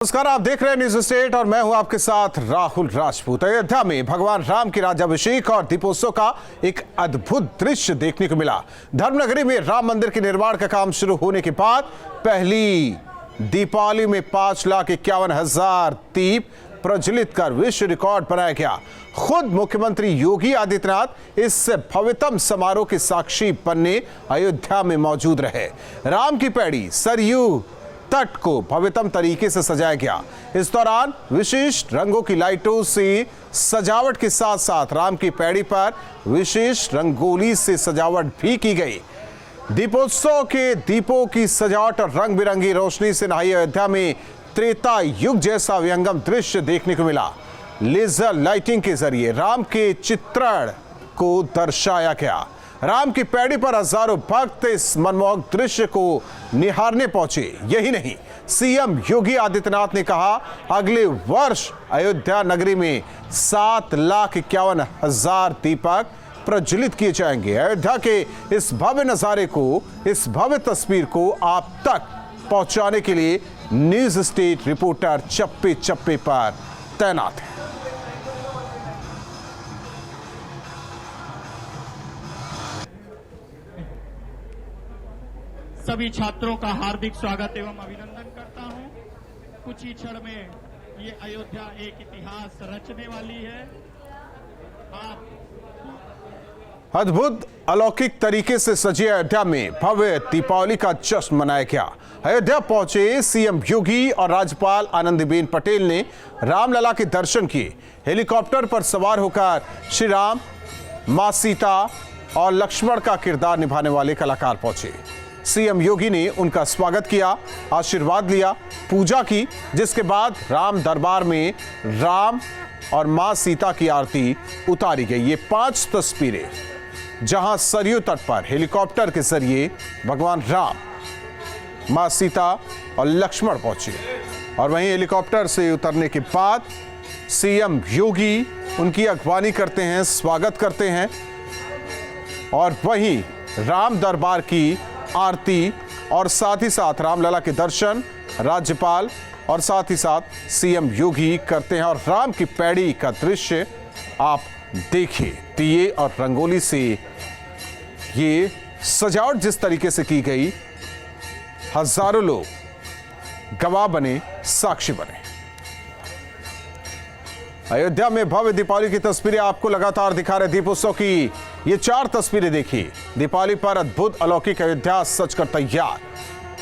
नमस्कार, आप देख रहे हैं न्यूज स्टेट और मैं हूं आपके साथ राहुल राजपूत। अयोध्या में भगवान राम की राज्याभिषेक और दीपोत्सव का एक अद्भुत दृश्य देखने को मिला। धर्मनगरी में राम मंदिर के निर्माण का काम शुरू होने के बाद पहली दीपावली में 5,51,000 दीप प्रज्वलित कर विश्व रिकॉर्ड बनाया गया। खुद मुख्यमंत्री योगी आदित्यनाथ इस भव्यतम समारोह के साक्षी बनने अयोध्या में मौजूद रहे। राम की पैड़ी सरयू तट को भव्यतम तरीके से सजाया गया। इस दौरान विशेष रंगों की लाइटों से सजावट के साथ साथ राम की पैड़ी पर विशेष रंगोली से सजावट भी की गई। दीपोत्सव के दीपों की सजावट और रंग बिरंगी रोशनी से नहाई अयोध्या में त्रेता युग जैसा विहंगम दृश्य देखने को मिला। लेजर लाइटिंग के जरिए राम के चित्रण को दर्शाया गया। राम की पैड़ी पर हजारों भक्त इस मनमोहक दृश्य को निहारने पहुंचे। यही नहीं, सीएम योगी आदित्यनाथ ने कहा अगले वर्ष अयोध्या नगरी में 7,51,000 दीपक प्रज्वलित किए जाएंगे। अयोध्या के इस भव्य नजारे को, इस भव्य तस्वीर को आप तक पहुंचाने के लिए न्यूज स्टेट रिपोर्टर चप्पे चप्पे पर तैनात है। सभी छात्रों का हार्दिक स्वागत एवं अभिनंदन करता हूं। कुछ ही क्षण में ये अयोध्या एक इतिहास रचने वाली है। अद्भुत अलौकिक तरीके से सजी अयोध्या में भव्य दीपावली का जश्न मनाया गया। अयोध्या पहुंचे सीएम योगी और राज्यपाल आनंदीबेन पटेल ने रामलला के दर्शन किए। हेलीकॉप्टर पर सवार होकर श्री राम, मां सीता और लक्ष्मण का किरदार निभाने वाले कलाकार पहुंचे। सीएम योगी ने उनका स्वागत किया, आशीर्वाद लिया, पूजा की, जिसके बाद राम दरबार में राम और मां सीता की आरती उतारी गई। ये 5 तस्वीरें जहां सरयू तट पर हेलीकॉप्टर के जरिए भगवान राम, मां सीता और लक्ष्मण पहुंचे और वहीं हेलीकॉप्टर से उतरने के बाद सीएम योगी उनकी अगवानी करते हैं, स्वागत करते हैं और वहीं राम दरबार की आरती और साथ ही साथ रामलला के दर्शन राज्यपाल और साथ ही साथ सीएम योगी करते हैं। और राम की पैड़ी का दृश्य आप देखिए, दिए और रंगोली से ये सजावट जिस तरीके से की गई, हजारों लोग गवाह बने, साक्षी बने। अयोध्या में भव्य दीपावली की तस्वीरें आपको लगातार दिखा रहे दीपोत्सव की ये 4 तस्वीरें देखिए। दीपावली पर अद्भुत अलौकिक अयोध्या सजकर तैयार।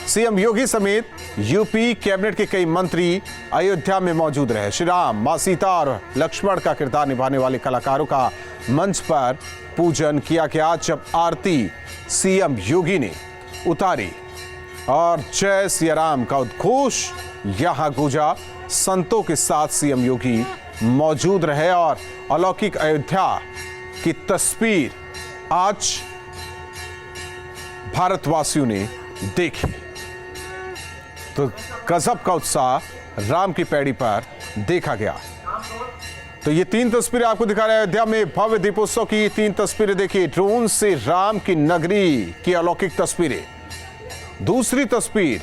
सीएम योगी समेत यूपी कैबिनेट के कई मंत्री अयोध्या में मौजूद रहे। श्री राम, मां सीता और लक्ष्मण का किरदार निभाने वाले कलाकारों का मंच पर पूजन किया गया। जब आरती सीएम योगी ने उतारी और जय सिया राम का उद्घोष यहां गूंजा, संतों के साथ सीएम योगी मौजूद रहे और अलौकिक अयोध्या की तस्वीर आज भारतवासियों ने देखी तो गजब का उत्साह राम की पैड़ी पर देखा गया। तो ये 3 तस्वीरें आपको दिखा रहे हैं अयोध्या में भव्य दीपोत्सव की 3 तस्वीरें देखिए। ड्रोन से राम की नगरी की अलौकिक तस्वीरें। दूसरी तस्वीर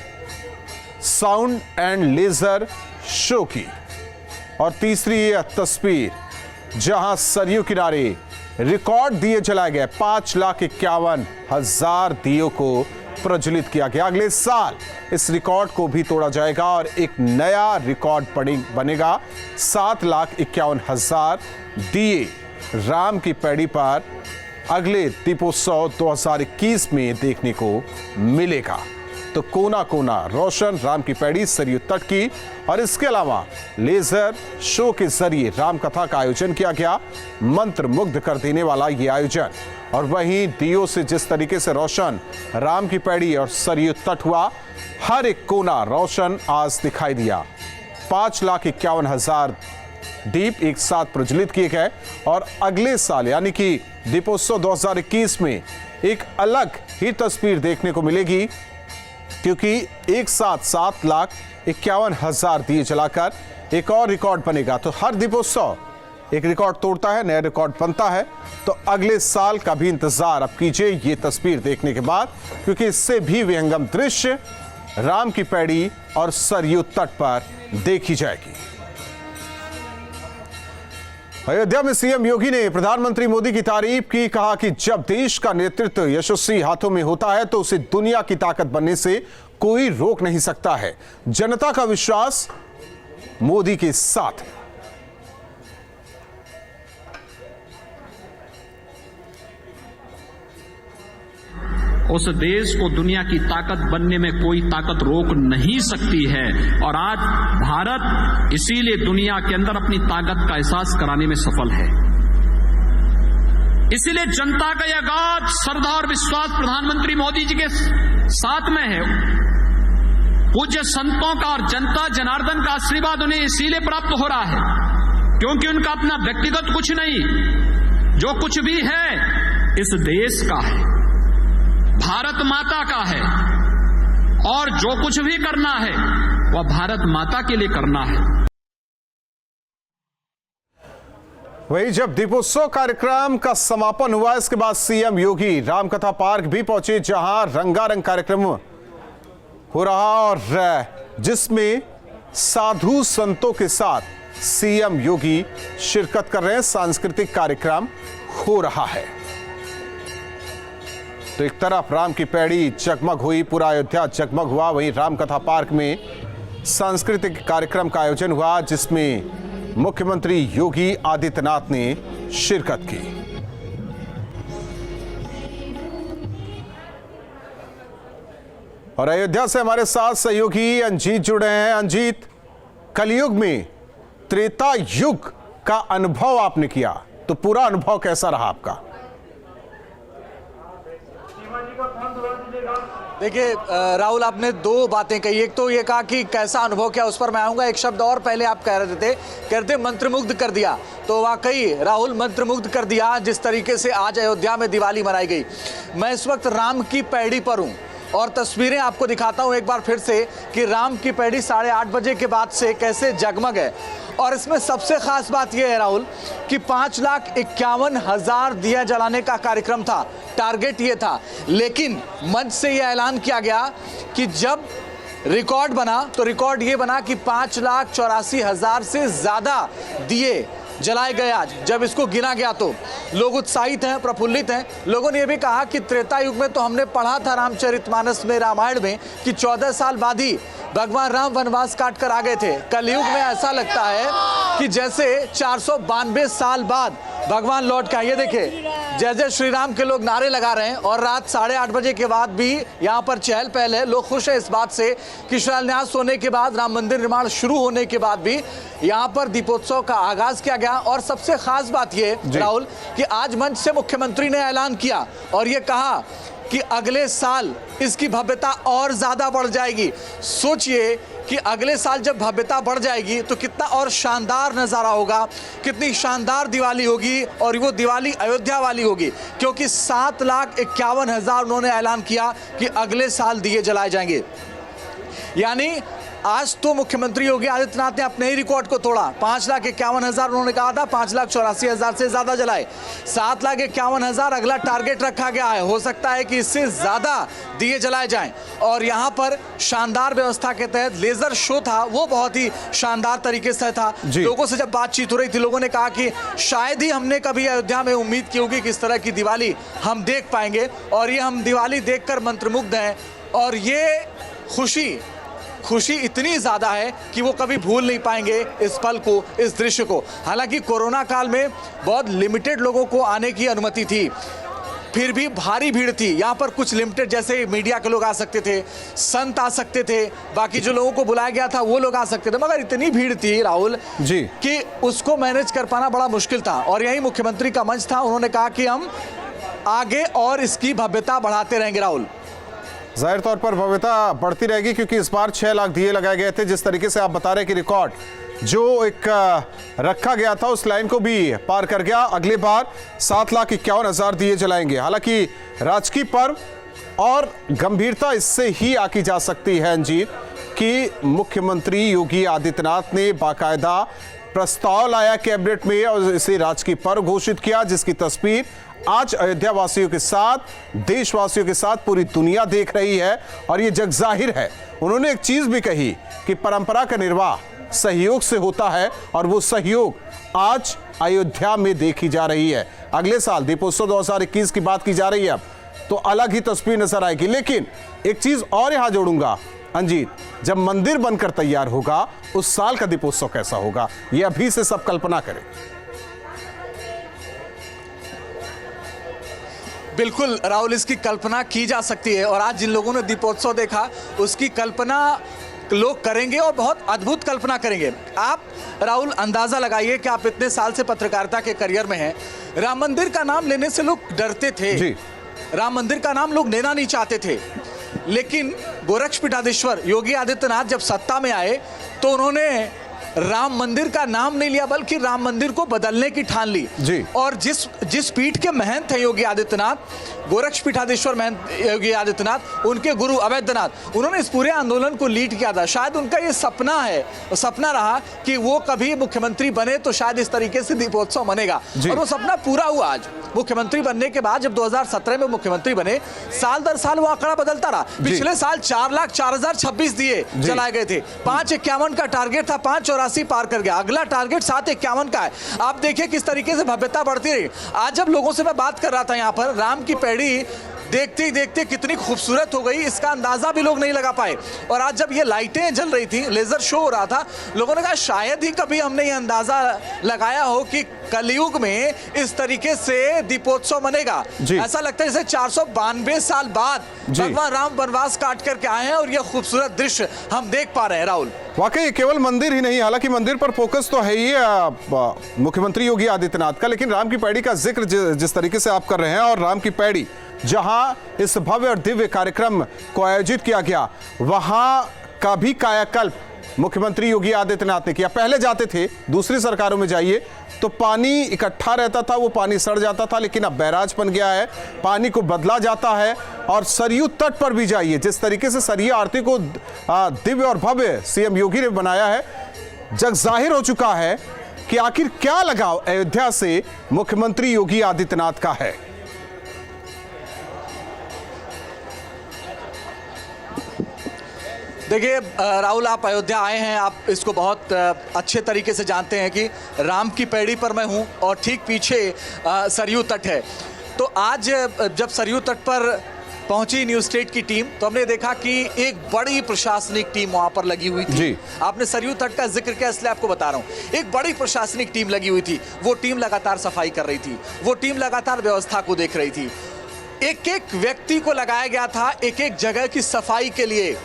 साउंड एंड लेजर शो की और तीसरी यह तस्वीर जहां सरयू किनारे रिकॉर्ड दिए जलाए गए। 5,51,000 दियों को प्रज्वलित किया गया। अगले साल इस रिकॉर्ड को भी तोड़ा जाएगा और एक नया रिकॉर्ड बनेगा। 7,51,000 दिए राम की पैड़ी पर अगले दीपोत्सव 2021 में देखने को मिलेगा। तो कोना कोना रोशन राम की पैड़ी सरयू तट की और इसके अलावा लेजर शो के जरिए राम कथा का आयोजन किया गया। मंत्र मुग्ध कर देने वाला ये आयोजन। और वहीं दियो से जिस तरीके से रोशन राम की पैड़ी और सरयू तट हुआ, हर एक कोना रोशन आज दिखाई दिया। 5,51,000 दीप एक साथ प्रज्वलित किए गए और अगले साल यानी कि दीपोत्सव 2021 में एक अलग ही तस्वीर देखने को मिलेगी, क्योंकि एक साथ 7,51,000 दिए जलाकर एक और रिकॉर्ड बनेगा। तो हर दीपोत्सव एक रिकॉर्ड तोड़ता है, नया रिकॉर्ड बनता है। तो अगले साल का भी इंतजार अब कीजिए ये तस्वीर देखने के बाद, क्योंकि इससे भी विहंगम दृश्य राम की पैड़ी और सरयू तट पर देखी जाएगी। अयोध्या में सीएम योगी ने प्रधानमंत्री मोदी की तारीफ की। कहा कि जब देश का नेतृत्व यशस्वी हाथों में होता है तो उसे दुनिया की ताकत बनने से कोई रोक नहीं सकता है। जनता का विश्वास मोदी के साथ है। उस देश को दुनिया की ताकत बनने में कोई ताकत रोक नहीं सकती है और आज भारत इसीलिए दुनिया के अंदर अपनी ताकत का एहसास कराने में सफल है। इसीलिए जनता का यह अगाध श्रद्धा और विश्वास प्रधानमंत्री मोदी जी के साथ में है। पूज्य संतों का और जनता जनार्दन का आशीर्वाद उन्हें इसीलिए प्राप्त हो रहा है क्योंकि उनका अपना व्यक्तिगत कुछ नहीं, जो कुछ भी है इस देश का है, भारत माता का है और जो कुछ भी करना है वह भारत माता के लिए करना है। वहीं जब दीपोत्सव कार्यक्रम का समापन हुआ, इसके बाद सीएम योगी रामकथा पार्क भी पहुंचे, जहां रंगारंग कार्यक्रम हो रहा और जिसमें साधु संतों के साथ सीएम योगी शिरकत कर रहे हैं। सांस्कृतिक कार्यक्रम हो रहा है। तो एक तरफ राम की पैड़ी जगमग हुई, पूरा अयोध्या जगमग हुआ, वहीं रामकथा पार्क में सांस्कृतिक कार्यक्रम का आयोजन हुआ जिसमें मुख्यमंत्री योगी आदित्यनाथ ने शिरकत की। और अयोध्या से हमारे साथ सहयोगी अंजीत जुड़े हैं। अंजीत, कलयुग में त्रेता युग का अनुभव आपने किया, तो पूरा अनुभव कैसा रहा आपका? देखिए राहुल, आपने दो बातें कही। एक तो ये कहा कि कैसा अनुभव किया, उस पर मैं आऊंगा। एक शब्द और पहले आप कह रहे थे मंत्रमुग्ध कर दिया। तो वाकई राहुल मंत्रमुग्ध कर दिया जिस तरीके से आज अयोध्या में दिवाली मनाई गई। मैं इस वक्त राम की पैड़ी पर हूँ और तस्वीरें आपको दिखाता हूँ एक बार फिर से कि राम की पैड़ी 8:30 बजे के बाद से कैसे जगमग है। और इसमें सबसे खास बात यह है राहुल कि 5,51,000 दिया जलाने का कार्यक्रम था, टारगेट ये था। लेकिन मंच से यह ऐलान किया गया कि जब रिकॉर्ड बना तो रिकॉर्ड ये बना कि 5,84,000 से ज़्यादा दिए जलाए गए। आज जब इसको गिना गया तो लोग उत्साहित हैं, प्रफुल्लित हैं। लोगों ने यह भी कहा कि त्रेता युग में तो हमने पढ़ा था रामचरितमानस में, रामायण में, कि 14 साल बाद ही भगवान राम वनवास काट कर आ गए थे। कलयुग में ऐसा लगता है कि जैसे 492 साल बाद भगवान लौट के आए। ये देखिए जय जय श्री राम के लोग नारे लगा रहे हैं और रात 8:30 बजे के बाद भी यहाँ पर चहल पहल है। लोग खुश हैं इस बात से कि शिलान्यास होने के बाद, राम मंदिर निर्माण शुरू होने के बाद भी यहाँ पर दीपोत्सव का आगाज किया गया। और सबसे खास बात ये राहुल कि आज मंच से मुख्यमंत्री ने ऐलान किया और ये कहा कि अगले साल इसकी भव्यता और ज्यादा बढ़ जाएगी। सोचिए कि अगले साल जब भव्यता बढ़ जाएगी तो कितना और शानदार नज़ारा होगा, कितनी शानदार दिवाली होगी। और वो दिवाली अयोध्या वाली होगी क्योंकि 7,51,000 उन्होंने ऐलान किया कि अगले साल दिए जलाए जाएंगे। यानी आज तो मुख्यमंत्री योगी आदित्यनाथ ने अपने ही रिकॉर्ड को तोड़ा। 5,51,000 उन्होंने कहा था, 5,84,000 से ज्यादा जलाए। 7,51,000 अगला टारगेट रखा गया है। हो सकता है कि इससे ज्यादा दिए जलाए जाएं। और यहाँ पर शानदार व्यवस्था के तहत लेजर शो था, वो बहुत ही शानदार तरीके से था। लोगों से जब बातचीत हो रही थी, लोगों ने कहा कि शायद ही हमने कभी अयोध्या में उम्मीद की होगी कि इस तरह की दिवाली हम देख पाएंगे और ये हम दिवाली देखकर मंत्रमुग्ध हैं। और ये खुशी इतनी ज़्यादा है कि वो कभी भूल नहीं पाएंगे इस पल को, इस दृश्य को। हालांकि कोरोना काल में बहुत लिमिटेड लोगों को आने की अनुमति थी, फिर भी भारी भीड़ थी। यहाँ पर कुछ लिमिटेड, जैसे मीडिया के लोग आ सकते थे, संत आ सकते थे, बाकी जो लोगों को बुलाया गया था वो लोग आ सकते थे। मगर इतनी भीड़ थी राहुल जी कि उसको मैनेज कर पाना बड़ा मुश्किल था। और यही मुख्यमंत्री का मंच था। उन्होंने कहा कि हम आगे और इसकी भव्यता बढ़ाते रहेंगे। राहुल, जाहिर तौर पर भव्यता बढ़ती रहेगी क्योंकि इस बार 6 लाख दिए लगाए गए थे। जिस तरीके से आप बता रहे कि रिकॉर्ड जो एक रखा गया था उस लाइन को भी पार कर गया। अगली बार 7,51,000 दिए जलाएंगे। हालांकि राजकीय पर्व और गंभीरता इससे ही आकी जा सकती है अंजीत कि मुख्यमंत्री योगी आदित्यनाथ ने बाकायदा प्रस्ताव लाया कैबिनेट में और इसे राजकीय पर्व घोषित किया, जिसकी तस्वीर आज अयोध्या वासियों के साथ, देशवासियों के साथ पूरी दुनिया देख रही है। और ये जग जाहिर है, उन्होंने एक चीज भी कही कि परंपरा का निर्वाह सहयोग से होता है और वो सहयोग आज अयोध्या में देखी जा रही है। अगले साल दीपोत्सव 2021 की बात की जा रही है, अब तो अलग ही तस्वीर नजर आएगी। लेकिन एक चीज और यहां जोड़ूंगा अंजीत, जब मंदिर बनकर तैयार होगा उस साल का दीपोत्सव कैसा होगा, ये अभी से सब कल्पना करें। बिल्कुल राहुल, इसकी कल्पना की जा सकती है और आज जिन लोगों ने दीपोत्सव देखा उसकी कल्पना लोग करेंगे और बहुत अद्भुत कल्पना करेंगे। आप राहुल अंदाजा लगाइए कि आप इतने साल से पत्रकारिता के करियर में हैं, राम मंदिर का नाम लेने से लोग डरते थे जी। राम मंदिर का नाम लोग लेना नहीं चाहते थे, लेकिन गोरक्षपीठाधीश्वर योगी आदित्यनाथ जब सत्ता में आए तो उन्होंने राम मंदिर का नाम नहीं लिया बल्कि राम मंदिर को बदलने की ठान ली जी। और जिस पीठ के महंत हैं योगी आदित्यनाथ, गोरक्षपीठाधीश्वर महंत योगी आदित्यनाथ, उनके गुरु अवैधनाथ, उन्होंने इस पूरे आंदोलन को लीड किया था। शायद उनका ये सपना है, सपना रहा कि वो कभी मुख्यमंत्री बने तो शायद इस तरीके से दीपोत्सव मनेगा और वो सपना पूरा हुआ। आज मुख्यमंत्री बनने के बाद जब 2017 में मुख्यमंत्री बने, साल दर साल वो आंकड़ा बदलता रहा। पिछले साल 4,04,026 दिए जलाए गए थे, 551 का टारगेट था, 584 पार कर गया। अगला टारगेट 751 का है। आप देखिए किस तरीके से भव्यता बढ़ती रही। आज जब लोगों से मैं बात कर रहा था यहाँ पर, राम की पैड़ी देखते ही देखते कितनी खूबसूरत हो गई, इसका अंदाजा भी लोग नहीं लगा पाए। और आज जब ये लाइटें जल रही थी, लेजर शो हो रहा था, लोगों ने कहा शायद ही कभी हमने ये अंदाजा लगाया हो कि कलयुग में इस तरीके से दीपोत्सव मनेगा। ऐसा लगता है जैसे 492 साल बाद भगवान राम वनवास काट करके आए हैं और ये खूबसूरत दृश्य हम देख पा रहे हैं। राहुल, वाकई केवल मंदिर ही नहीं, हालांकि मंदिर पर फोकस तो है ही मुख्यमंत्री योगी आदित्यनाथ का, लेकिन राम की पैड़ी का जिक्र जिस तरीके से आप कर रहे हैं और राम की पैड़ी जहां इस भव्य और दिव्य कार्यक्रम को आयोजित किया गया, वहां का भी कायाकल्प मुख्यमंत्री योगी आदित्यनाथ ने किया। पहले जाते थे, दूसरी सरकारों में जाइए तो पानी इकट्ठा रहता था, वो पानी सड़ जाता था, लेकिन अब बैराज बन गया है, पानी को बदला जाता है। और सरयू तट पर भी जाइए, जिस तरीके से सरयू आरती को दिव्य और भव्य सीएम योगी ने बनाया है, जग जाहिर हो चुका है कि आखिर क्या लगाव अयोध्या से मुख्यमंत्री योगी आदित्यनाथ का है। देखिए राहुल, आप अयोध्या आए हैं, आप इसको बहुत अच्छे तरीके से जानते हैं कि राम की पैड़ी पर मैं हूं और ठीक पीछे सरयू तट है। तो आज जब सरयू तट पर पहुंची न्यूज स्टेट की टीम, तो हमने देखा कि एक बड़ी प्रशासनिक टीम वहां पर लगी हुई थी जी। आपने सरयू तट का जिक्र किया इसलिए आपको बता रहा हूं, एक बड़ी प्रशासनिक टीम लगी हुई थी। वो टीम लगातार सफाई कर रही थी, वो टीम लगातार व्यवस्था को देख रही थी। एक एक व्यक्ति को लगाया गया था एक एक जगह की सफाई के लिए,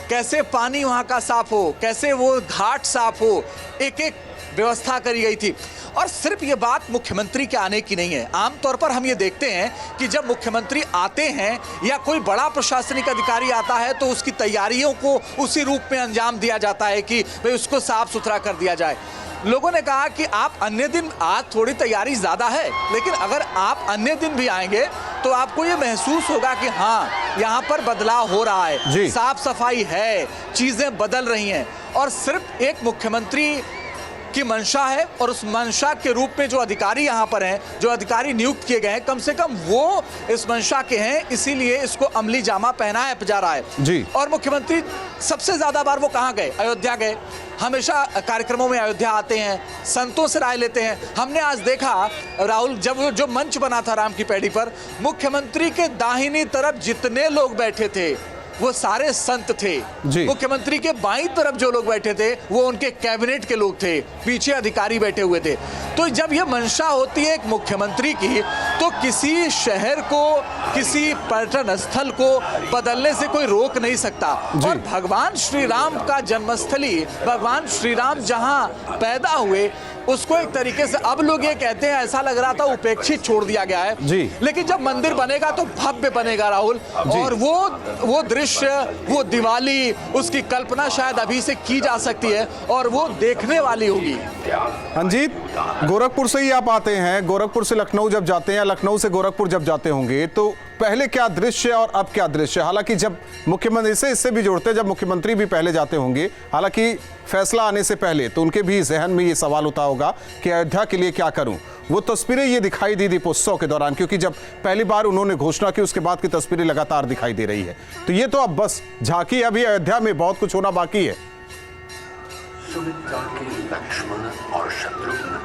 कैसे पानी वहां का साफ हो, कैसे वो घाट साफ हो, एक एक व्यवस्था करी गई थी। और सिर्फ ये बात मुख्यमंत्री के आने की नहीं है। आमतौर पर हम ये देखते हैं कि जब मुख्यमंत्री आते हैं या कोई बड़ा प्रशासनिक अधिकारी आता है तो उसकी तैयारियों को उसी रूप में अंजाम दिया जाता है कि भाई उसको साफ सुथरा कर दिया जाए। लोगों ने कहा कि आप अन्य दिन, आज थोड़ी तैयारी ज़्यादा है, लेकिन अगर आप अन्य दिन भी आएंगे तो आपको ये महसूस होगा कि हाँ, यहाँ पर बदलाव हो रहा है, साफ सफाई है, चीज़ें बदल रही हैं। और सिर्फ एक मुख्यमंत्री की मंशा है और उस मंशा के रूप में जो अधिकारी यहाँ पर हैं, जो अधिकारी नियुक्त किए गए हैं, कम से कम वो इस मंशा के हैं, इसीलिए इसको अमली जामा पहनाया जा रहा है जी। और मुख्यमंत्री सबसे ज्यादा बार वो कहाँ गए? अयोध्या गए। हमेशा कार्यक्रमों में अयोध्या आते हैं, संतों से राय लेते हैं। हमने आज देखा राहुल, जब जो मंच बना था राम की पैड़ी पर, मुख्यमंत्री के दाहिनी तरफ जितने लोग बैठे थे वो सारे संत थे। मुख्यमंत्री के बाईं तरफ जो लोग बैठे थे वो उनके कैबिनेट के लोग थे, पीछे अधिकारी बैठे हुए थे। तो जब ये मंशा होती है एक मुख्यमंत्री की, तो किसी शहर को, किसी पर्यटन स्थल को बदलने से कोई रोक नहीं सकता। और भगवान श्री राम का जन्मस्थली, भगवान श्री राम जहां पैदा हुए, उसको एक तरीके से अब लोग ये कहते हैं, ऐसा लग रहा था उपेक्षित छोड़ दिया गया है जी। लेकिन जब मंदिर बनेगा तो भव्य बनेगा राहुल, और वो दृश्य, वो दिवाली, उसकी कल्पना शायद अभी से की जा सकती है और वो देखने वाली होगी। अंजीत, गोरखपुर से ही आप आते हैं, गोरखपुर से लखनऊ जब जाते हैं, लखनऊ से गोरखपुर जब जाते होंगे तो पहले क्या दृश्य और अब क्या दृश्य, हालांकि जब मुख्यमंत्री इससे भी जोड़ते हैं, जब मुख्यमंत्री भी पहले जाते होंगे, हालांकि फैसला आने से पहले, तो उनके भी जहन में ये सवाल होता होगा कि अयोध्या के लिए क्या करूं। वो तस्वीरें ये दिखाई दी दीपोत्सव के दौरान, क्योंकि जब पहली बार उन्होंने घोषणा की उसके बाद की तस्वीरें लगातार दिखाई दे रही है। तो ये तो अब बस झांकी, अभी अयोध्या में बहुत कुछ होना बाकी है। सुमित्रा के लक्ष्मण और शत्रुघ्न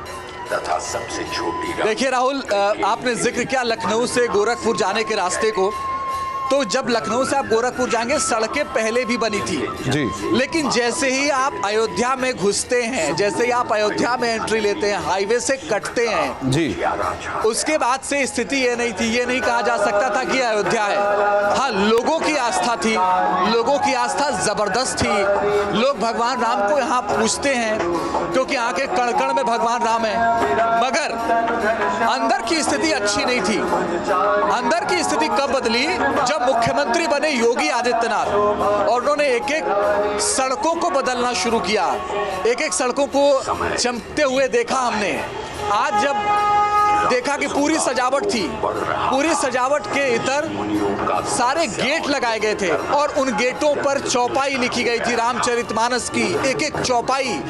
तथा सबसे छोटी देखिए राहुल, आपने जिक्र किया लखनऊ से गोरखपुर जाने के रास्ते को, तो जब लखनऊ से आप गोरखपुर जाएंगे सड़कें पहले भी बनी थी जी, लेकिन जैसे ही आप अयोध्या में घुसते हैं, जैसे ही आप अयोध्या में एंट्री लेते हैं, हाईवे से कटते हैं जी, उसके बाद से स्थिति ये नहीं थी, ये नहीं कहा जा सकता था कि अयोध्या है। हाँ, लोगों की आस्था थी, लोगों की आस्था जबरदस्त थी। लोग भगवान राम को यहाँ पूजते हैं क्योंकि यहाँ के कण कण में भगवान राम है, मगर अंदर की स्थिति अच्छी नहीं थी। अंदर की स्थिति कब बदली? जब मुख्यमंत्री बने योगी आदित्यनाथ और उन्होंने एक एक सड़कों को बदलना शुरू किया, एक एक सड़कों को चमकते हुए देखा हमने। आज जब देखा कि पूरी सजावट थी, पूरी सजावट के इतर सारे गेट लगाए गए थे और उन गेटों पर चौपाई लिखी गई थी रामचरितमानस की, एक एक चौपाई।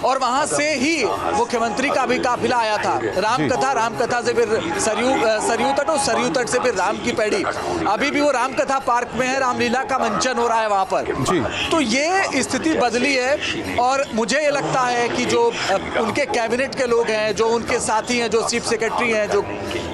और वहां से ही मुख्यमंत्री का भी काफिला आया था। रामकथा से फिर सरयू तट और सरयू तट से फिर राम की पैड़ी। अभी भी वो रामकथा पार्क में है, रामलीला का मंचन हो रहा है वहां पर जी। तो ये स्थिति बदली है और मुझे ये लगता है कि जो उनके कैबिनेट के लोग हैं, जो उनके साथी हैं, जो चीफ सेक्रेटरी हैं, जो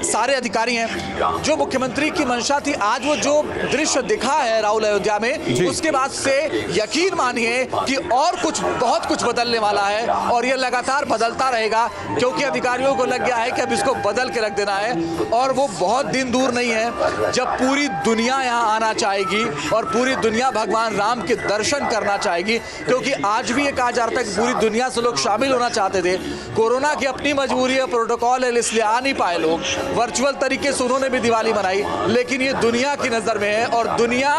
सारे अधिकारी हैं, जो मुख्यमंत्री की मंशा थी, आज वो जो दृश्य दिखा है राहुल अयोध्या में, उसके बाद से यकीन मानिए कि और कुछ बहुत कुछ बदलने वाला है और ये लगातार बदलता रहेगा, क्योंकि अधिकारियों को लग गया है कि अब इसको बदल के रख देना है। और वो बहुत दिन दूर नहीं है जब पूरी दुनिया यहाँ आना चाहेगी और पूरी दुनिया भगवान राम के दर्शन करना चाहेगी, क्योंकि आज भी ये कहा जा रहा था कि पूरी दुनिया से लोग शामिल होना चाहते थे। कोरोना की अपनी मजबूरी है, प्रोटोकॉल है, इसलिए आ नहीं पाए लोग। वर्चुअल तरीके से उन्होंने भी दिवाली मनाई, लेकिन ये दुनिया की नजर में है और दुनिया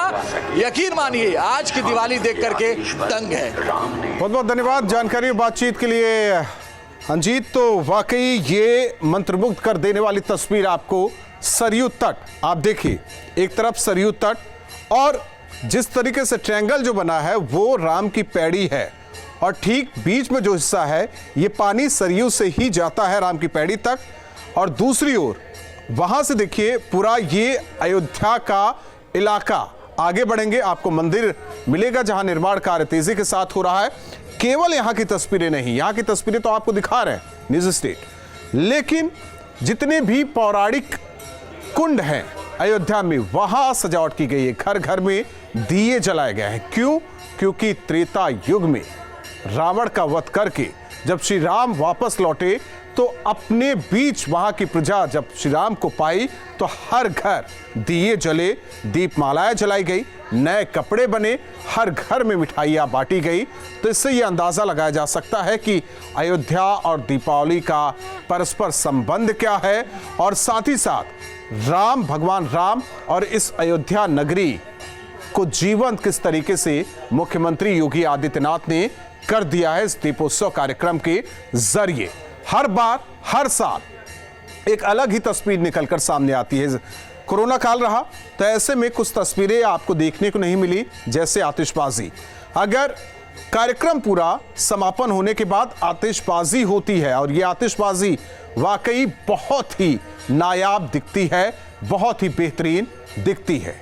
यकीन मानिए आज की दिवाली देख करके दंग है। बहुत बहुत धन्यवाद जानकारी और बातचीत के लिए अंजीत। तो वाकई ये मंत्रमुग्ध कर देने वाली तस्वीर आपको सरयू तट, आप देखिए एक तरफ सरयू तट और जिस तरीके से ट्रायंगल जो बना है वो राम की पैड़ी है और ठीक बीच में जो हिस्सा है ये पानी सरयू से ही जाता है राम की पैड़ी तक। और दूसरी ओर वहां से देखिए पूरा ये अयोध्या का इलाका। आगे बढ़ेंगे आपको मंदिर मिलेगा जहां निर्माण कार्य तेजी के साथ हो रहा है। केवल यहां की तस्वीरें नहीं, यहां की तस्वीरें तो आपको दिखा रहे हैं न्यूज स्टेट, लेकिन जितने भी पौराणिक कुंड हैं अयोध्या में वहां सजावट की गई है। घर घर में दिए जलाए गए हैं। क्यों? क्योंकि त्रेता युग में रावण का वध करके जब श्री राम वापस लौटे तो अपने बीच वहां की प्रजा जब श्री राम को पाई तो हर घर दिए जले, दीपमालाएं जलाई गई, नए कपड़े बने, हर घर में मिठाइयां बांटी गई। तो इससे यह अंदाजा लगाया जा सकता है कि अयोध्या और दीपावली का परस्पर संबंध क्या है और साथ ही साथ राम, भगवान राम और इस अयोध्या नगरी को जीवंत किस तरीके से मुख्यमंत्री योगी आदित्यनाथ ने कर दिया है इस दीपोत्सव कार्यक्रम के जरिए। हर बार, हर साल एक अलग ही तस्वीर निकलकर सामने आती है। कोरोना काल रहा तो ऐसे में कुछ तस्वीरें आपको देखने को नहीं मिली, जैसे आतिशबाजी। अगर कार्यक्रम पूरा समापन होने के बाद आतिशबाजी होती है और ये आतिशबाजी वाकई बहुत ही नायाब दिखती है, बहुत ही बेहतरीन दिखती है।